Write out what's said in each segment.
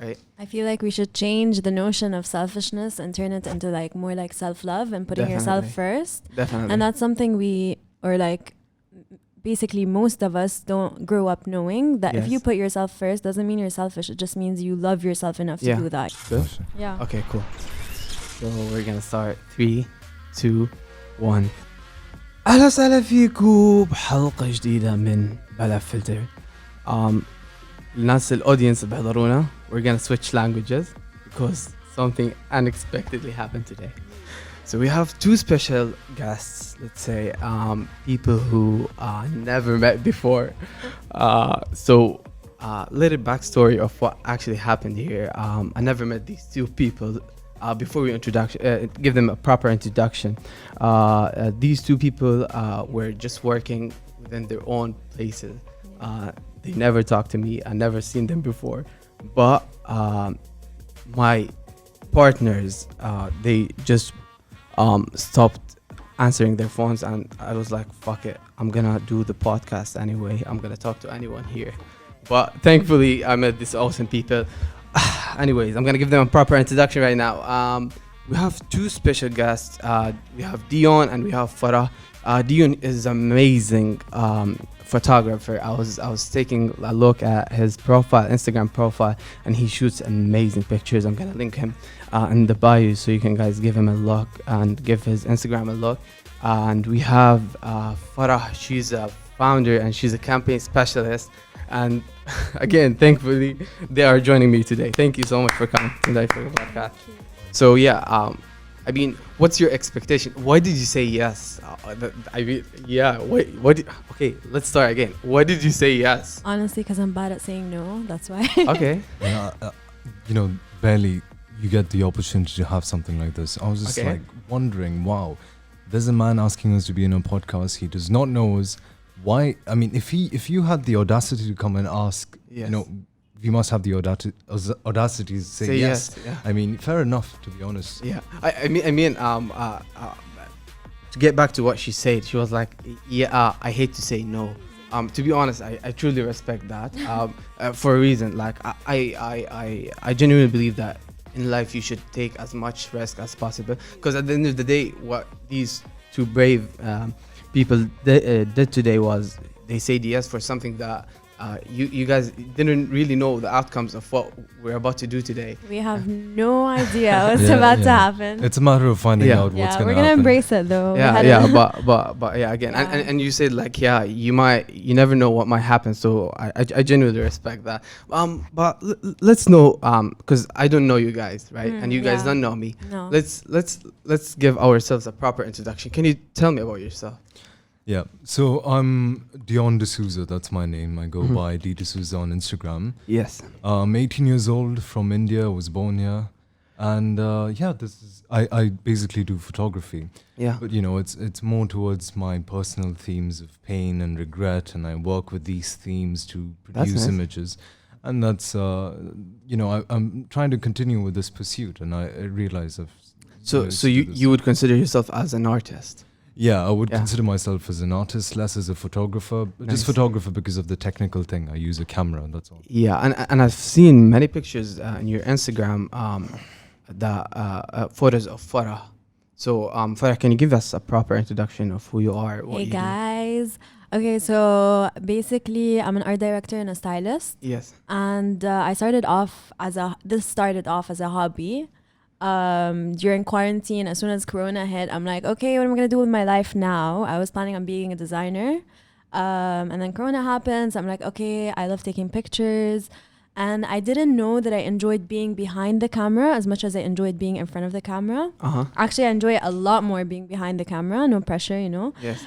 right? I feel like we should change the notion of selfishness and turn it into like more like self-love and putting yourself first. Definitely. And that's something basically most of us don't grow up knowing that if you Yes. put yourself first doesn't mean you're selfish. It just means you love yourself enough to do that. Good. Yeah. Okay, cool. So we're gonna start 3, 2, 1. أهلا وسهلا فيكم بحلقة جديدة من بلا فلتر. الناس الأودينس اللي بيحضرونا, we're gonna switch languages because something unexpectedly happened today. So we have 2 special guests, let's say, people who never met before. So little backstory of what actually happened here. I never met these 2 people. Before we give them a proper introduction, these 2 people were just working within their own places. They never talked to me. I never seen them before, but my partners, they just stopped answering their phones, and I was like, fuck it, I'm gonna do the podcast anyway. I'm gonna talk to anyone here. But thankfully I met these awesome people. Anyways, I'm gonna give them a proper introduction right now. We have 2 special guests. We have Dion and we have Farah. Dion is amazing photographer. I was taking a look at his Instagram profile, and he shoots amazing pictures. I'm gonna link him in the bio so you can guys give him a look and give his Instagram a look. And we have Farah. She's a founder and she's a campaign specialist. And again, thankfully, they are joining me today. Thank you so much for coming today for the podcast. So yeah, I mean, what's your expectation? Why did you say yes? Okay, let's start again. Why did you say yes? Honestly, because I'm bad at saying no. That's why. Okay. Barely you get the opportunity to have something like this. I was just wondering, wow, there's a man asking us to be in a podcast. He does not know us. Why? I mean, if you had the audacity to come and ask, we must have the audacity to say yes. Yeah. I mean, fair enough, to be honest. Yeah. I mean, to get back to what she said, she was like, I hate to say no. To be honest, I truly respect that. For a reason, like I genuinely believe that in life you should take as much risk as possible, because at the end of the day, what these 2 brave people did today was they said yes for something that you guys didn't really know the outcomes of what we're about to do today. We have no idea what's about to happen. It's a matter of finding out what's going to happen. We're gonna embrace it though. But yeah, again, and you said like, you never know what might happen, so I genuinely respect that. But let's know, because I don't know you guys, right? And you guys don't know me. No. Let's give ourselves a proper introduction. Can you tell me about yourself? Yeah, so I'm Dion D'Souza, that's my name. I go by D D'Souza on Instagram. Yes. I'm 18 years old, from India, was born here. And I basically do photography. Yeah. But it's more towards my personal themes of pain and regret, and I work with these themes to produce images. And that's, I'm trying to continue with this pursuit, and I realize I've... So you would consider yourself as an artist? Yeah, I would consider myself as an artist, less as a photographer. Just photographer because of the technical thing. I use a camera, that's all. Yeah, and I've seen many pictures in your Instagram, the photos of Farah. So Farah, can you give us a proper introduction of who you are? Hey guys. Okay, so basically I'm an art director and a stylist. Yes. And I started off as a hobby. During quarantine, as soon as Corona hit, I'm like, okay, what am I gonna do with my life now? I was planning on being a designer, and then Corona happens. I'm like, okay, I love taking pictures, and I didn't know that I enjoyed being behind the camera as much as I enjoyed being in front of the camera. Actually, I enjoy it a lot more being behind the camera, no pressure, Yes.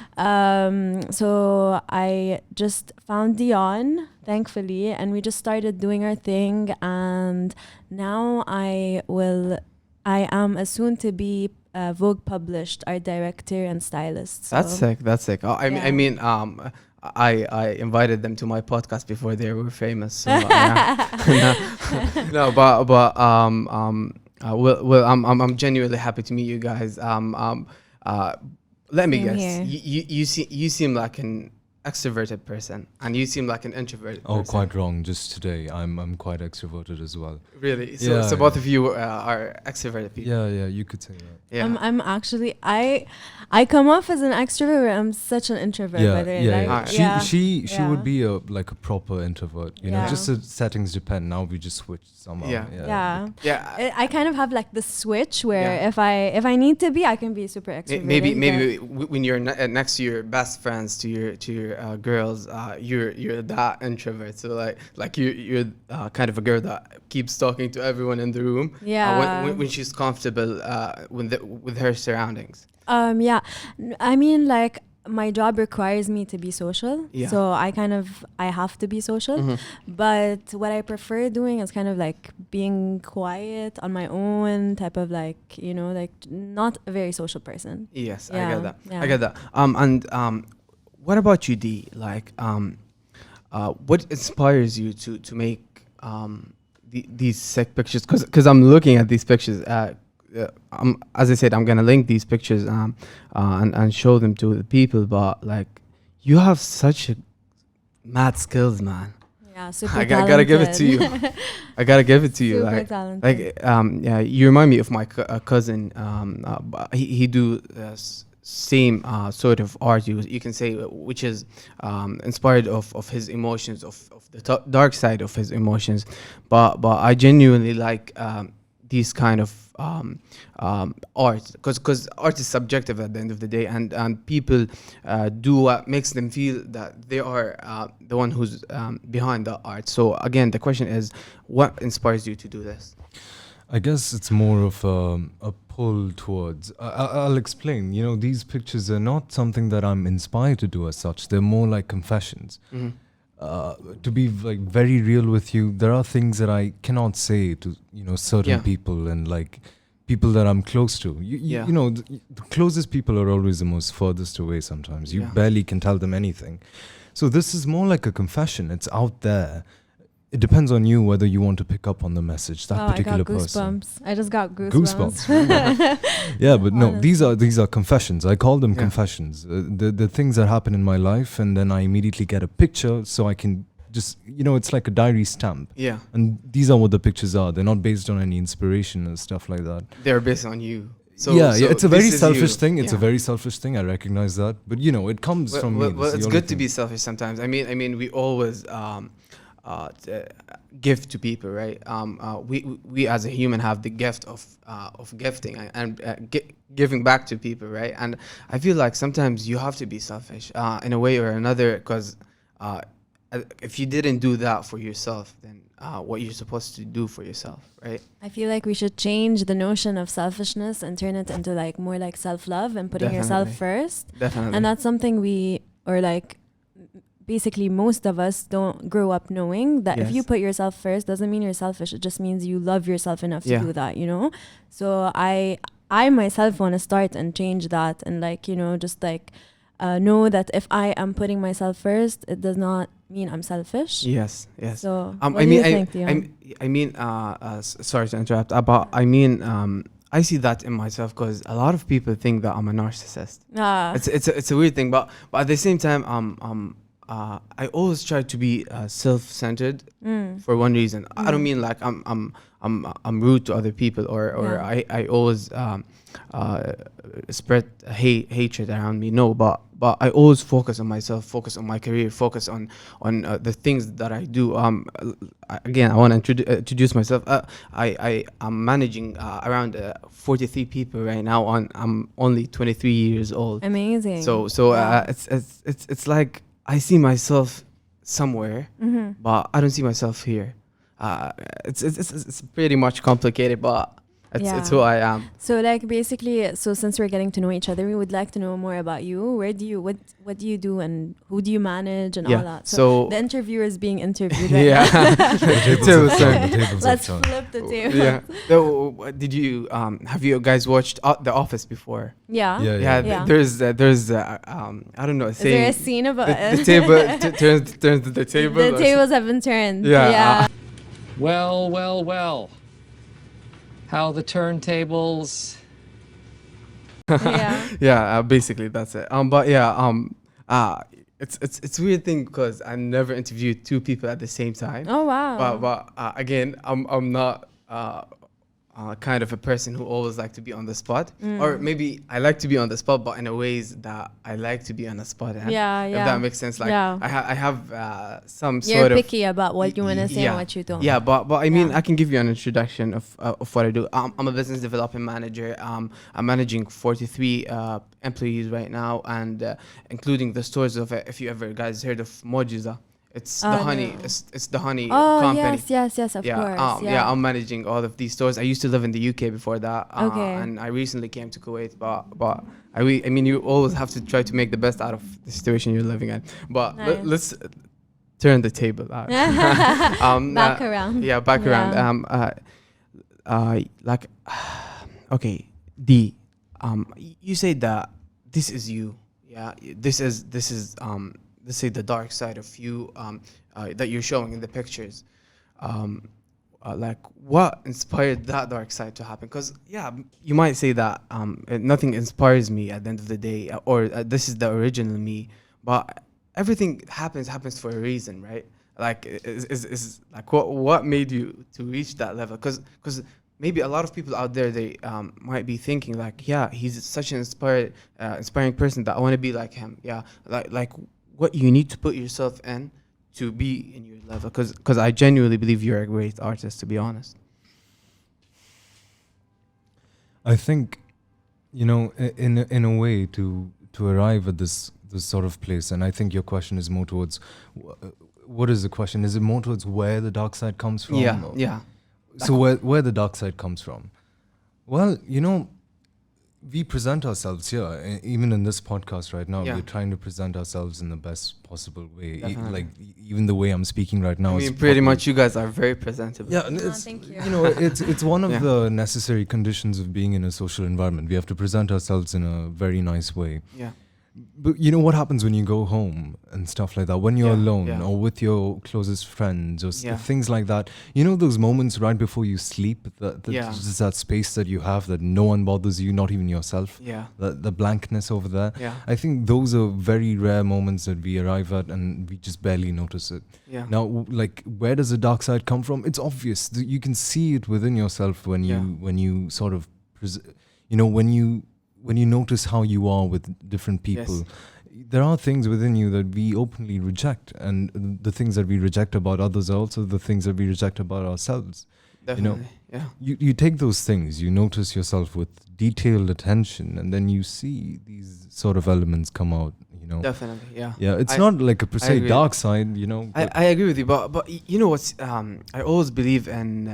So I just found Dion, thankfully, and we just started doing our thing, and now I am a soon-to-be Vogue published art director and stylist. So. That's sick. I mean, I invited them to my podcast before they were famous. So, no, but I'm genuinely happy to meet you guys. Let me guess. You seem like an extroverted person, and you seem like an introverted Oh, person. quite wrong. Just today, I'm quite extroverted as well. Really? So, Yeah, so yeah. both of you are extroverted people. Yeah, you could say that. Yeah. I'm actually I come off as an extrovert. I'm such an introvert. By the way. Like, She yeah. she Yeah. would be like a proper introvert. You know, Yeah. just the settings depend. Now we just switched somehow. Yeah. Yeah. Yeah. I kind of have like the switch where Yeah. if I need to be, I can be super extroverted. Maybe when you're next to your best friends, to your girls, you're that introvert. So like you're kind of a girl that keeps talking to everyone in the room. Yeah. When she's comfortable with her surroundings. Yeah. I mean, like my job requires me to be social. Yeah. So I have to be social. Mhm. But what I prefer doing is kind of like being quiet on my own, type of like, you know, like not a very social person. Yes, I Yeah, get that. yeah. I get that. And what about you, D? Like, what inspires you to make these sick pictures? Because I'm looking at these pictures. As I said, I'm gonna link these pictures and show them to the people. But like, you have such mad skills, man. Yeah, super I gotta give it to you. talented. I gotta give it to you. Super Like, talented. yeah, you remind me of my cousin. But he do same sort of art. You can say, which is inspired of his emotions, of the dark side of his emotions. But I genuinely like these kind of art, because art is subjective at the end of the day, and people do what makes them feel that they are the one who's behind the art. So again, the question is, what inspires you to do this? I guess it's more of a pull towards. I'll explain. You know, these pictures are not something that I'm inspired to do as such. They're more like confessions. Mm-hmm. To be like very real with you, there are things that I cannot say to certain Yeah. people, and like people that I'm close to. Yeah. You know, the closest people are always the most furthest away. Sometimes you Yeah. barely can tell them anything. So this is more like a confession. It's out there. It depends on you whether you want to pick up on the message. That Oh, particular I got person. goosebumps. I just got goosebumps. Yeah, but no, Honestly. these are confessions. I call them Yeah. confessions. The things that happen in my life, and then I immediately get a picture, so I can just it's like a diary stamp. Yeah, And these are what the pictures are. They're not based on any inspiration and stuff like that. they're based on you. So yeah, it's a very this is selfish you. thing. It's a Yeah. very selfish thing. I recognize that, but it comes from me. Well, That's the it's only good to thing. be selfish sometimes. I mean, we always give to people, right? We as a human have the gift of gifting and giving back to people, right? And I feel like sometimes you have to be selfish in a way or another, because if you didn't do that for yourself, then what you're supposed to do for yourself, right? I feel like we should change the notion of selfishness and turn it into like more like self-love and putting yourself Definitely. first. Definitely. And that's something basically most of us don't grow up knowing that if you Yes. put yourself first doesn't mean you're selfish. It just means you love yourself enough Yeah. to do that, So I myself want to start and change that, and just know that if I am putting myself first, it does not mean I'm selfish. Yes. So I what do mean, you think, Dion? sorry to interrupt, but I see that in myself, because a lot of people think that I'm a narcissist. It's a weird thing, but at the same time, I always try to be self-centered for one reason. I don't mean like I'm rude to other people, or Yeah. I always spread hatred around me. No, but I always focus on myself, focus on my career, focus on the things that I do. Again, I want to introduce myself. I'm managing around 43 people right now. I'm only 23 years old. Amazing. So Yeah. it's like I see myself somewhere, Mhm. but I don't see myself here. It's pretty much complicated, but it's who I am. So basically, since we're getting to know each other, we would like to know more about you. What do you do, and who do you manage, and all Yeah. that. So The interviewer is being interviewed right yeah. The tables Table have turn. turned, the tables Let's have turned. flip the table. Yeah. So, did you have you guys watched The Office before? Yeah. Yeah, Yeah. Yeah. There's I don't know. Is there a Saying scene about the table turns the table. The or tables have been turned. Yeah, Yeah. Well. How the turntables. Yeah. yeah, basically that's it. But yeah, it's weird thing because I never interviewed two people at the same time. Oh wow. But again, I'm not kind of a person who always like to be on the spot, or maybe I like to be on the spot, but in a ways that I like to be on the spot. Yeah, If yeah. that makes sense. Like Yeah. I have some You're sort of picky about what you want to say yeah. and what you don't. yeah, but I mean, Yeah. I can give you an introduction of what I do. I'm a business development manager. I'm managing 43 employees right now, and including the stores of if you ever guys heard of Mojiza. It's the honey. No. It's the honey Oh company. yes, of course. Yeah, I'm managing all of these stores. I used to live in the UK before that, Okay. and I recently came to Kuwait. But I mean, you always have to try to make the best out of the situation you're living in. But Nice. let's turn the table out. Back around. Yeah, back Yeah. around. Like, okay, you say that this is you. Yeah, this is let's say the dark side of you that you're showing in the pictures. Like, what inspired that dark side to happen? Because you might say that nothing inspires me at the end of the day, or this is the original me. But everything happens for a reason, right? Like, is like what made you to reach that level? Because maybe a lot of people out there, they might be thinking like, yeah, he's such an inspiring person that I want to be like him. Yeah, like what you need to put yourself in to be in your level. Because I genuinely believe you're a great artist, to be honest. I think, in a way to arrive at this sort of place, and I think your question is more towards what is the question? Is it more towards where the dark side comes from? Yeah. So where the dark side comes from? Well, we present ourselves here, even in this podcast right now. Yeah. We're trying to present ourselves in the best possible way. Definitely. Even the way I'm speaking right now. I is mean, pretty probably- much you guys are very presentable. Yeah, and Oh, it's thank you. it's one of Yeah. the necessary conditions of being in a social environment. We have to present ourselves in a very nice way. Yeah. But what happens when you go home and stuff like that? When you're Yeah, alone yeah. or with your closest friends or Yeah. things like that. Those moments right before you sleep, Yeah. just that space that you have that no one bothers you, not even yourself. Yeah. The blankness over there. Yeah. I think those are very rare moments that we arrive at and we just barely notice it. Yeah. Now, where does the dark side come from? It's obvious. You can see it within yourself when you sort of, when you notice how you are with different people. Yes. There are things within you that we openly reject, and the things that we reject about others are also the things that we reject about ourselves. Definitely. Yeah. You take those things, you notice yourself with detailed attention, and then you see these sort of elements come out. Definitely. Yeah. Yeah, it's I- not like a per I se agree. dark side, I agree with you, but you know what's I always believe in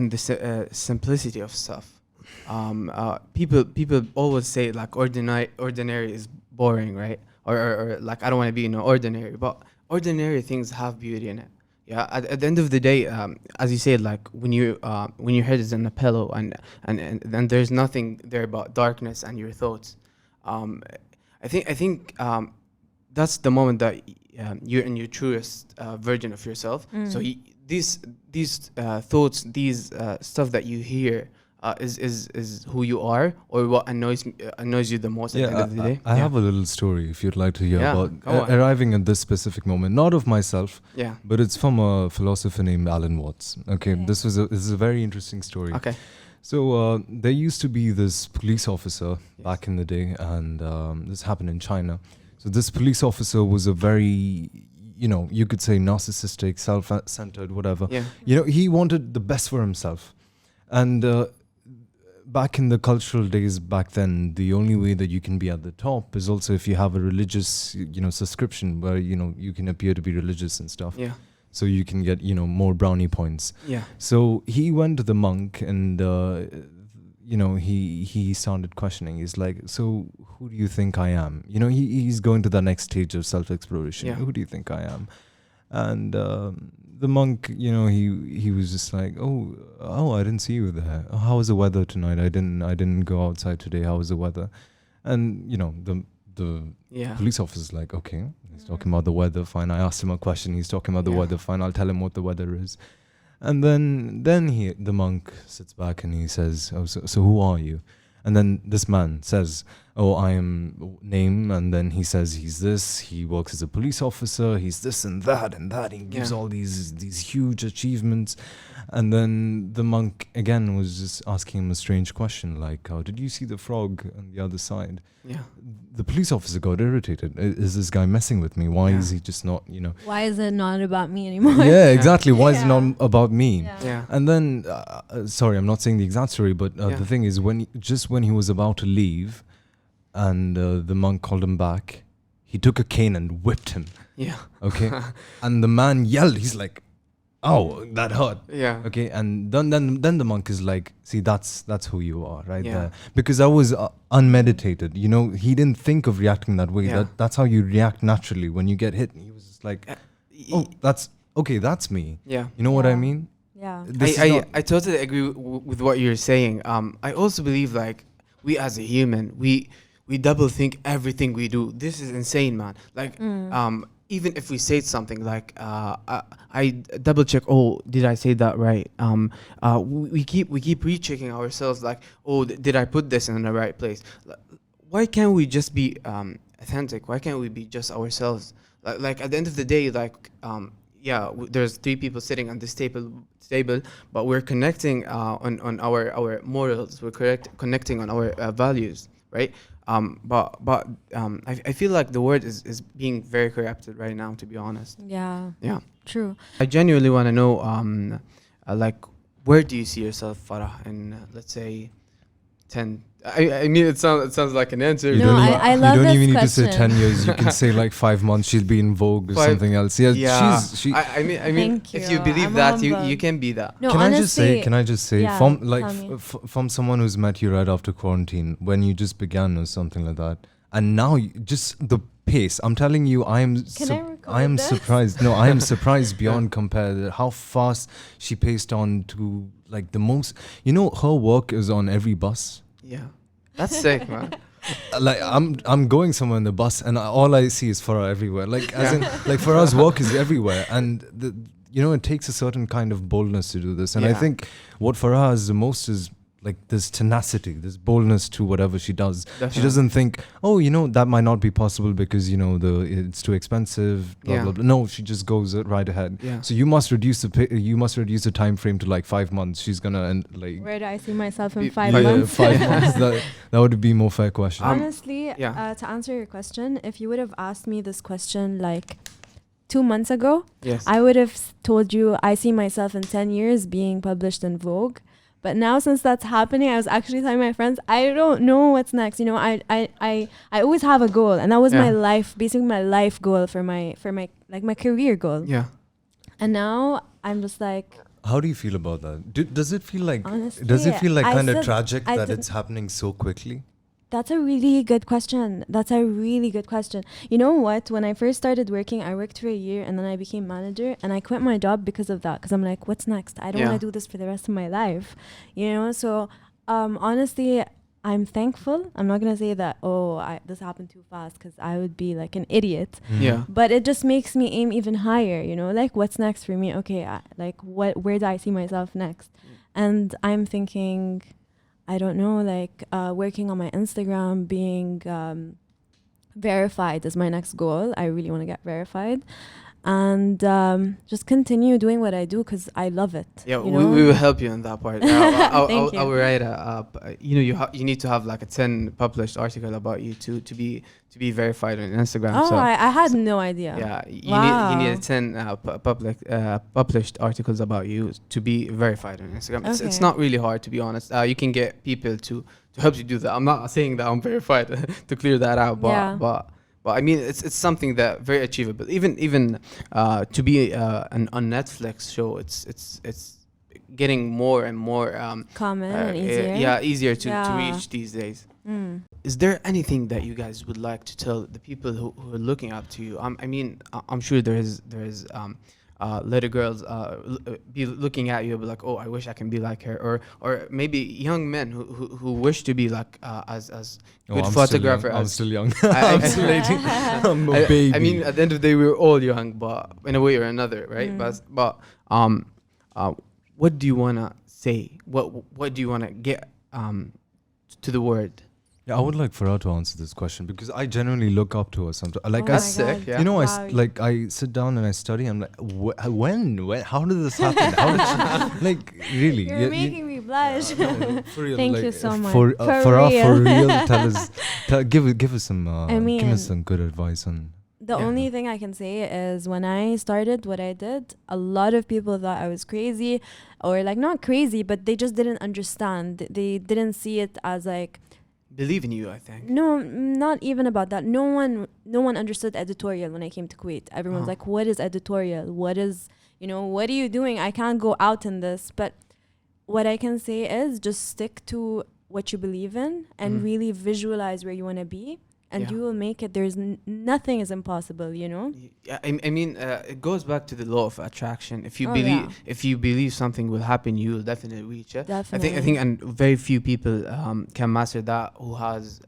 the simplicity of stuff. People always say like ordinary is boring, right? Or like I don't want to be ordinary, but ordinary things have beauty in it. Yeah. At the end of the day, as you said, like when your head is in a pillow and then there's nothing there but darkness and your thoughts. I think that's the moment that you're in your truest version of yourself. So these thoughts, these stuff that you hear is who you are, or what annoys you the most at the end of the day. I have a little story if you'd like to hear Yeah, about go on. arriving at this specific moment, not of myself, Yeah. but it's from a philosopher named Alan Watts. Okay, this is a very interesting story. Okay. So there used to be this police officer back in the day, and this happened in China. So this police officer was a very, you could say narcissistic, self-centered, whatever. Yeah. He wanted the best for himself. And back in the cultural days back then, the only way that you can be at the top is also if you have a religious, subscription where, you can appear to be religious and stuff. Yeah. So you can get, more brownie points. Yeah. So he went to the monk and, he started questioning. He's like, so who do you think I am? He's going to the next stage of self-exploration. Yeah. Who do you think I am? And the monk, he was just like, oh, I didn't see you there. Oh, how was the weather tonight? I didn't go outside today. How was the weather? And, the Yeah. police officer's like, okay, he's talking about the weather, fine. I asked him a question, he's talking about the Yeah. weather, fine. I'll tell him what the weather is. And then the monk sits back and he says, oh, so who are you? And then this man says, oh, I am name, and then he says he's this, he works as a police officer, he's this and that and that. He gives Yeah. all these huge achievements. And then the monk again was just asking him a strange question like, did you see the frog on the other side? Yeah. The police officer got irritated. Is this guy messing with me? Why Yeah. is he just not, Why is it not about me anymore? Yeah, exactly. Why is it Yeah. not about me? Yeah. Yeah. And then, sorry, I'm not saying the exact story, but Yeah. the thing is, when he was about to leave, and the monk called him back, he took a cane and whipped him. Yeah. Okay, and the man yelled. He's like, "Oh, that hurt." Yeah. Okay, and then the monk is like, "See, that's who you are, right Yeah. there." Because I was unmeditated. He didn't think of reacting that way. Yeah. That's how you react naturally when you get hit. He was just like, "Oh, that's okay. That's me." Yeah. You know what I Yeah. mean? Yeah. This is I not- totally agree with what you're saying. I also believe like we as a human, we double think everything we do. This is insane, man. Like, even if we say something like, I double check. Oh, did I say that right? We keep rechecking ourselves. Like, oh, did I put this in the right place? Why can't we just be authentic? Why can't we be just ourselves? Like at the end of the day, like there's three people sitting on this table, but we're connecting on our morals. We're connecting on our values, right? I feel like the word is being very corrupted right now, to be honest. Yeah. Yeah. True. I genuinely want to know, like, where do you see yourself, Farah, in let's say 10? I mean, it sounds like an answer. You No, don't I- even, I love you don't this even need to say question. 10 years. You can say like 5 months. She'll be in Vogue or something else. Yeah, Yeah. she. I mean, Thank if you you. believe I'm that, you humbled. can be that. No, Can honestly, I just say, yeah, from like tell me. from someone who's met you right after quarantine, when you just began or something like that, and now just the pace. I'm telling you, I am. Can I record I am this? surprised. No, I am surprised beyond compare how fast she paced on to like the most. Her work is on every bus. Yeah, that's sick, man. Like I'm going somewhere in the bus and all I see is Farah everywhere. Like as in like Farah's work is everywhere, and it takes a certain kind of boldness to do this. And I Yeah. think what Farah has the most is like this tenacity, this boldness to whatever she does. She Definitely. doesn't think, that might not be possible because it's too expensive. Blah, Yeah. blah, blah. No, she just goes right ahead. Yeah. So you must reduce the time frame to like 5 months. She's gonna end like Where do I see myself in Be- 5 yeah, months? 5 months. That would be more fair question. Honestly, yeah. to answer your question, if you would have asked me this question like 2 months ago, Yes. I would have told you I see myself in 10 years being published in Vogue. But now since that's happening, I was actually telling my friends, I don't know what's next. I always have a goal, and that was my Yeah. life, basically my life goal for my like my career goal. Yeah. And now I'm just like, How do you feel about that? Does it feel like Honestly, I kind of still- tragic I that still- it's happening so quickly? that's a really good question. That's a really good question. You know what? When I first started working, I worked for a year and then I became manager, and I quit my job because of that. Because I'm like, what's next? I don't Yeah. want to do this for the rest of my life. So honestly, I'm thankful. I'm not going to say that, this happened too fast, because I would be like an idiot. Yeah. But it just makes me aim even higher, like what's next for me? Okay, where do I see myself next? And I'm thinking, I don't know, like working on my Instagram, being verified is my next goal. I really want to get verified. And just continue doing what I do because I love it. Yeah, you we know? will help you in that part. Thank you. I will write you need to have like a 10 published article about you to be verified on Instagram. Oh, so I had no idea. yeah, you Wow. need 10 published articles about you to be verified on Instagram. It's Okay. not really hard, to be honest. You can get people to help you do that. I'm not saying that I'm verified to clear that out, Yeah. but I mean it's something that very achievable. Even to be on Netflix show, it's getting more and more Common and easier. easier to Yeah. reach these days. Mm. Is there anything that you guys would like to tell the people who are looking up to you? I'm sure there is little girls be looking at you and be like, oh, I wish I can be like her, or maybe young men who wish to be like as good photographer. I'm still young. I- I'm still 18. I'm a baby. I mean, at the end of the day, we're all young, but in a way or another, right? Mm. But what do you wanna say? What do you wanna get to the world? Yeah, I would like Farah to answer this question because I genuinely look up to her sometimes. Like Oh I my That's sick, God. yeah. You know, Wow. like I sit down and I study. I'm like, when? How did this happen? How did she, like really? You're making me blush. no, for real, Thank you like, so much. For For real, real. give us some I give mean, us some good advice on. The Yeah. only thing I can say is when I started what I did, a lot of people thought I was crazy, or like not crazy, but they just didn't understand. They didn't see it as like, Believe in you, I think. no, not even about that. No one understood editorial when I came to Kuwait. Everyone's Uh-huh. like, what is editorial? What is, what are you doing? I can't go out in this. But what I can say is just stick to what you believe in and Mhm. really visualize where you want to be, and Yeah. you will make it. There's nothing is impossible. Yeah, I mean, it goes back to the law of attraction. If you Oh, believe, yeah. if you believe something will happen, you will definitely reach it. Definitely. I think, and very few people can master that who has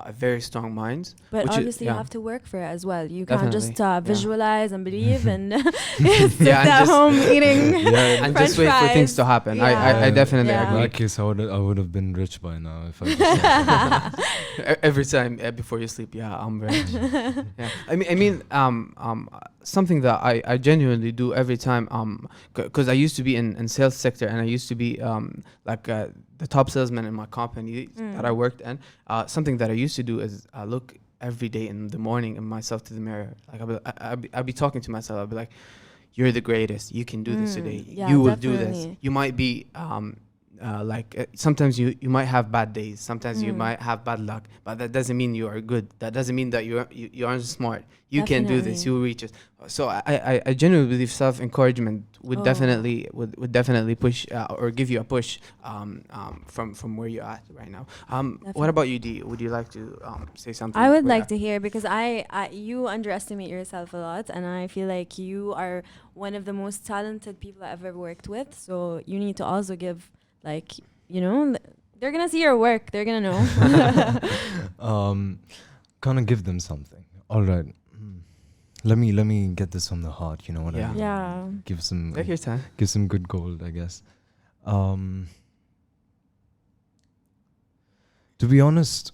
a very strong mind. But which is- obviously, you yeah. have to work for it as well. You can't just Definitely, yeah. visualize and believe and sit Yeah, and at just- home eating Yeah, And French just wait for things fries. to happen. I Yeah. definitely Yeah. In agree. that case, I would have been rich by now if I. Just Every time before you sleep, yeah, I'm rich. Yeah, I mean, something that I genuinely do every time, because I used to be in sales sector and I used to be like the top salesman in my company that I worked in. Something that I used to do is look every day in the morning and myself to the mirror. Like I'll be talking to myself. I'll be like, "You're the greatest. You can do this today. Yeah, You will do this. definitely. You might be sometimes you might have bad days. Sometimes you might have bad luck, but that doesn't mean you are good. That doesn't mean that you aren't smart. You can do this. Definitely. You will reach it. So I genuinely believe self encouragement would Oh. would definitely push or give you a push from where you're at right now. What Definitely. about you, D? Would you like to say something? I would We're like at- to hear, because you underestimate yourself a lot, and I feel like you are one of the most talented people I've ever worked with. So you need to also give, like, they're gonna see your work. They're gonna know. Kind of give them something. All right. Let me get this from the heart. You know what I Yeah. mean? Yeah. Give some Take your time. give some good gold, I guess. To be honest,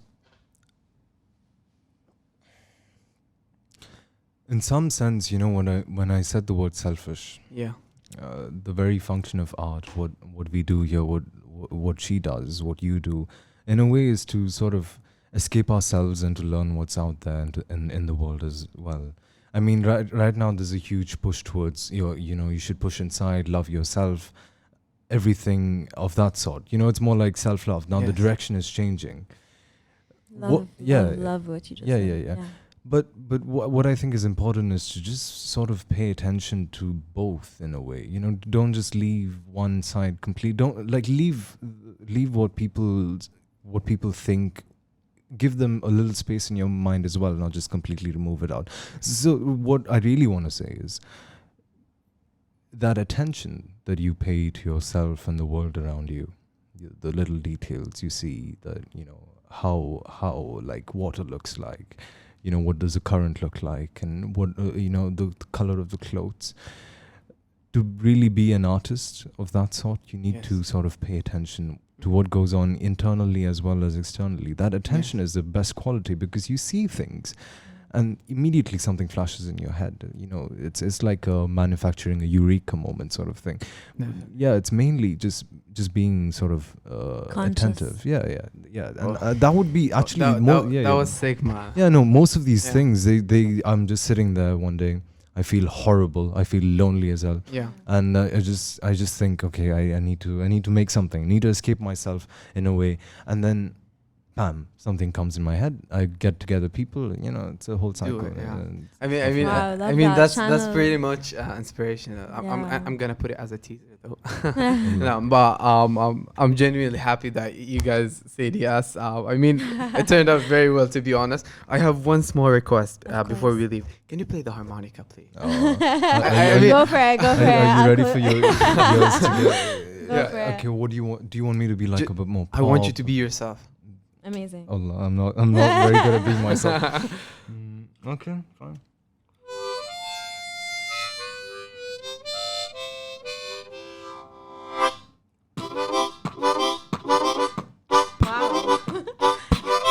in some sense, when I said the word selfish, Yeah. the very function of art, what we do here, what she does, what you do, in a way, is to sort of escape ourselves and to learn what's out there and in the world as well. I mean, right now there's a huge push towards you should push inside, love yourself, everything of that sort. It's more like self-love. Now the Yes. direction is changing. Love, yeah. love what you just Yeah, said. yeah. But what I think is important is to just sort of pay attention to both in a way. Don't just leave one side complete. Don't leave what people think. Give them a little space in your mind as well, not just completely remove it out. So what I really want to say is that attention that you pay to yourself and the world around you, the little details you see, that how like water looks like, what does the current look like, and what the color of the clothes. To really be an artist of that sort, you need Yes. to sort of pay attention to what goes on internally as well as externally. That attention is the best quality, because you see things and immediately something flashes in your head. It's like manufacturing a eureka moment sort of thing. Yeah, it's mainly just being sort of Conscious. attentive. Yeah. And that would be actually that, more. that, Yeah, that yeah. was sick, man. Yeah, no, most of these Yeah. things, I'm just sitting there one day. I feel horrible. I feel lonely as hell. Yeah. And I just think, okay, I need to make something. I need to escape myself in a way. And then, bam, something comes in my head. I get together people. It's a whole cycle. it, yeah. and I mean, Wow, love that that's channel. pretty much inspirational. Yeah. I'm gonna put it as a teaser though. No, but I'm genuinely happy that you guys said yes. I mean, it turned out very well, to be honest. I have one small request Of before course. we leave. Can you play the harmonica, please? Oh. I mean- Go for it. Go for it. Are you I'll ready put- for yours to go? Go for it. Okay, what do you want? Do you want me to be like Ju- a bit more? I want you pop? to be yourself. Amazing. Allah, I'm not very good at being myself. Okay, fine. Wow.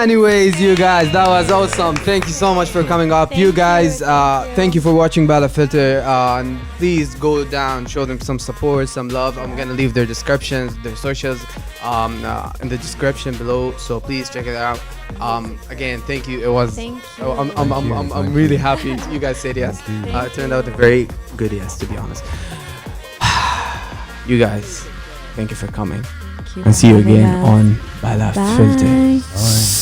Anyways, you guys, that was awesome. Thank you so much for coming up. Thank you you. guys, Thank you. thank you for watching Bella Filter. And please go down, show them some support, some love. I'm gonna leave their descriptions, their socials, in the description below. So please check it out. Again, thank you. It was. Thank you. I'm really happy you guys said yes. Thank you. It turned out a very good yes, to be honest. You guys, thank you for coming. Thank you And see you for having again us. on Bella Filter. Bye. Bye.